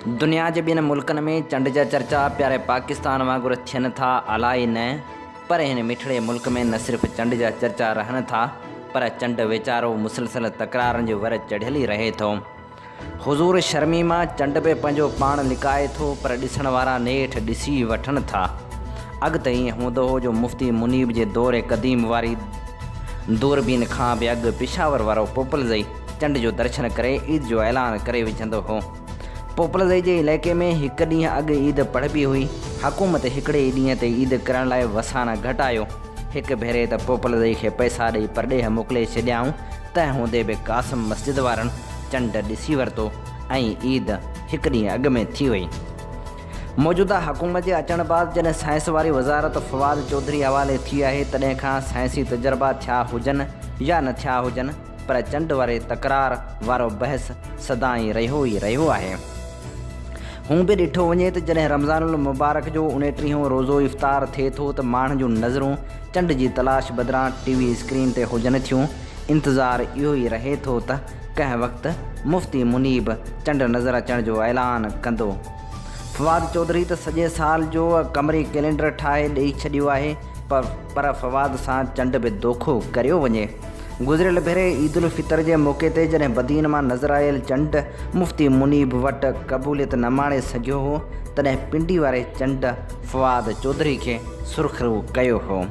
दुनिया के ॿियनि मुल्कनि में चंड जा चर्चा प्यारे पाकिस्तान वांगुरु थियनि था अलाए न, पर हिन मिठड़े मुल्क में न सिर्फ़ चंड जा चर्चा रहनि था, पर चंड वीचारो मुसलसल तकरारनि जो वर चढ़ियल ई रहे थो। हुज़ूर शर्मी मां चंड पे पंहिंजो पाण लिकाए थो, पर ॾिसण वारा नेठि ॾिसी वठनि था। अॻिते ईअं हूंदो हो जो मुफ़्ती मुनीब जे दौरे क़दीम वारी दूरबीन खां बि अॻु पिशावर वारो पोपलज़ई चंड जो दर्शन करे ईद जो ऐलान करे विझंदो हो। पोपलज़ई जे इलाइक़े में हिकु ॾींहुं अॻु ईद पढ़बी हुई। हुकूमत हिकिड़े ई ॾींहं ते ईद करण लाइ वसाना घटायो। हिकु भेरे त पोपलज़ई खे पैसा ॾेई परॾेह मोकिले छॾियाऊं, तंहिं हूंदे बि क़ासिम मस्जिद वारनि चंड ॾिसी वरितो ऐं ईद हिकु ॾींहुं अॻु में थी वई। मौजूदा हुकूमत जे अचण बाद जॾहिं साइंस वारी वज़ारत फवाद चौधरी हवाले थी आहे, तॾहिं खां साइंसी तजुर्बा थिया हुजनि या न थिया हुजनि, पर चंड वारे तकरार वारो बहस सदाईं रहियो आहे। हूँ बि ॾिठो वञे त जॾहिं रमज़ानुल मुबारक जो 29हों रोज़ो इफ़्तार थिए थो त माण्हुनि जूं नज़रूं चंड जी तलाश बदिरां टीवी स्क्रीन ते हुजनि थियूं। इंतज़ारु इहो ई रहे थो त कंहिं वक़्तु मुफ़्ती मुनीब चंड नज़र अचण जो ऐलान कंदो। फवाद चौधरी त सॼे साल जो कमरी कैलेंडर ठाहे ॾेई छॾियो आहे, पर फवाद सां चंड बि दोखो करियो वञे। गुज़िरियल भेरे ईद उल फितर जे मौक़े ते जॾहिं बदीन मां नज़र आयल चंड मुफ़्ती मुनीब वटि क़बूलियत न माणे सघियो हो, तॾहिं पिंडी वारे चंड फवाद चौधरी खे सुर्ख़रू कयो हो।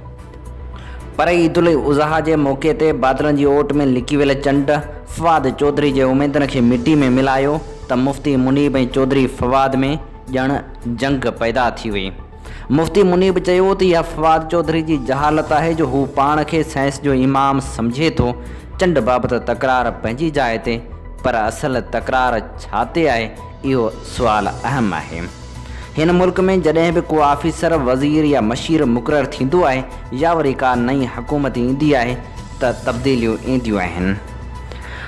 पर ईद उल उज़हा जे मौक़े ते बादलनि जी ओट में लिकी वियल चंड फवाद चौधरी जे उमेदनि खे मिटी में मिलायो त मुफ़्ती मुनीब ऐं चौधरी फवाद में ॼण जंग पैदा थी वई। मुफ़्ती मुनीब चयो त इहा फवाद चौधरी जी जहालत आहे जो हू पाण खे साइंस जो इमाम सम्झे थो। चंड बाबति तकरार पंहिंजी जाइ ते, पर असल तकरार छा ते आहे, इहो सुवाल अहम आहे। हिन मुल्क में जॾहिं बि को ऑफिसर वज़ीर या मशीर मुक़ररु थींदो आहे या वरी का नई हुकूमत ईंदी आहे त तब्दीलियूं ईंदियूं आहिनि।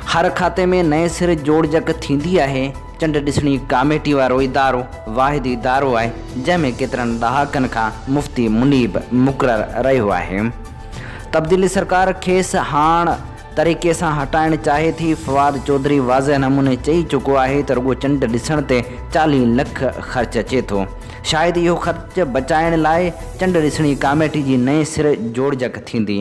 हर खाते में नए सिर जोड़जक थींदी आहे। चंड ॾिसणी कमेटी वारो इदारो वाहिद इदारो आहे जंहिंमें केतिरनि ॾहाकनि खां मुफ़्ती मुनीब मुक़ररु रहियो आहे। तब्दीली सरकार खेसि हाण तरीक़े सां हटाइणु चाहे थी। फवाद चौधरी वाज़ह नमूने चई चुको आहे त रुॻो चंड ॾिसण ते 40 लख ख़र्च अचे थो। शायदि इहो ख़र्च बचाइण लाइ चंड ॾिसणी कमेटी जी नए सिर जोड़जक थींदी,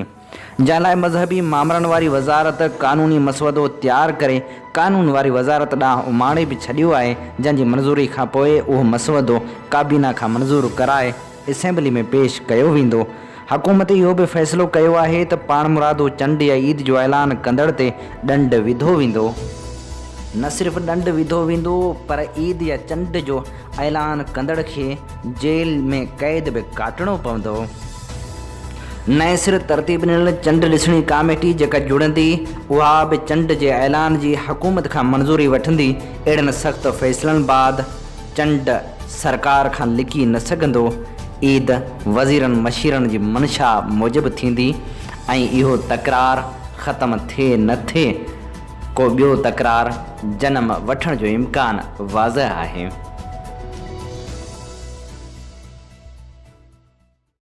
जंहिं लाइ मज़हबी मामलनि वारी वज़ारत क़ानूनी मसवदो तयारु करे क़ानून वारी वज़ारत ॾांहुं उमाणे बि छॾियो आहे, जंहिंजी मंज़ूरी खां पोइ उहो मसवदो काबीना खां मंज़ूरु कराए असेंबली में पेश कयो वेंदो। हुकूमत इहो बि फ़ैसिलो कयो आहे त पाण मुरादो चंड या ईद जो ऐलान कंदड़ ते ॾंड विधो वेंदो। न सिर्फ़ु ॾंड विधो वेंदो, पर ईद या चंड जो ऐलान कंदड़ खे जेल में क़ैद बि काटणो पवंदो। नए सिर तरतीब ॾिनल चंड ॾिसणी कमेटी जेका जुड़ंदी, उहा बि चंड जे ऐलान जी हुकूमत खां मंज़ूरी वठंदी। अहिड़नि सख़्तु फ़ैसिलनि बाद चंड सरकार खां लिकी न सघंदो। ईद वज़ीरनि मशीरनि जी मंशा मूजिबि थींदी ऐं इहो तकरार ख़तमु थिए न थिए, को ॿियो तकरार जनम वठण जो इम्कानु वाज़ह आहे।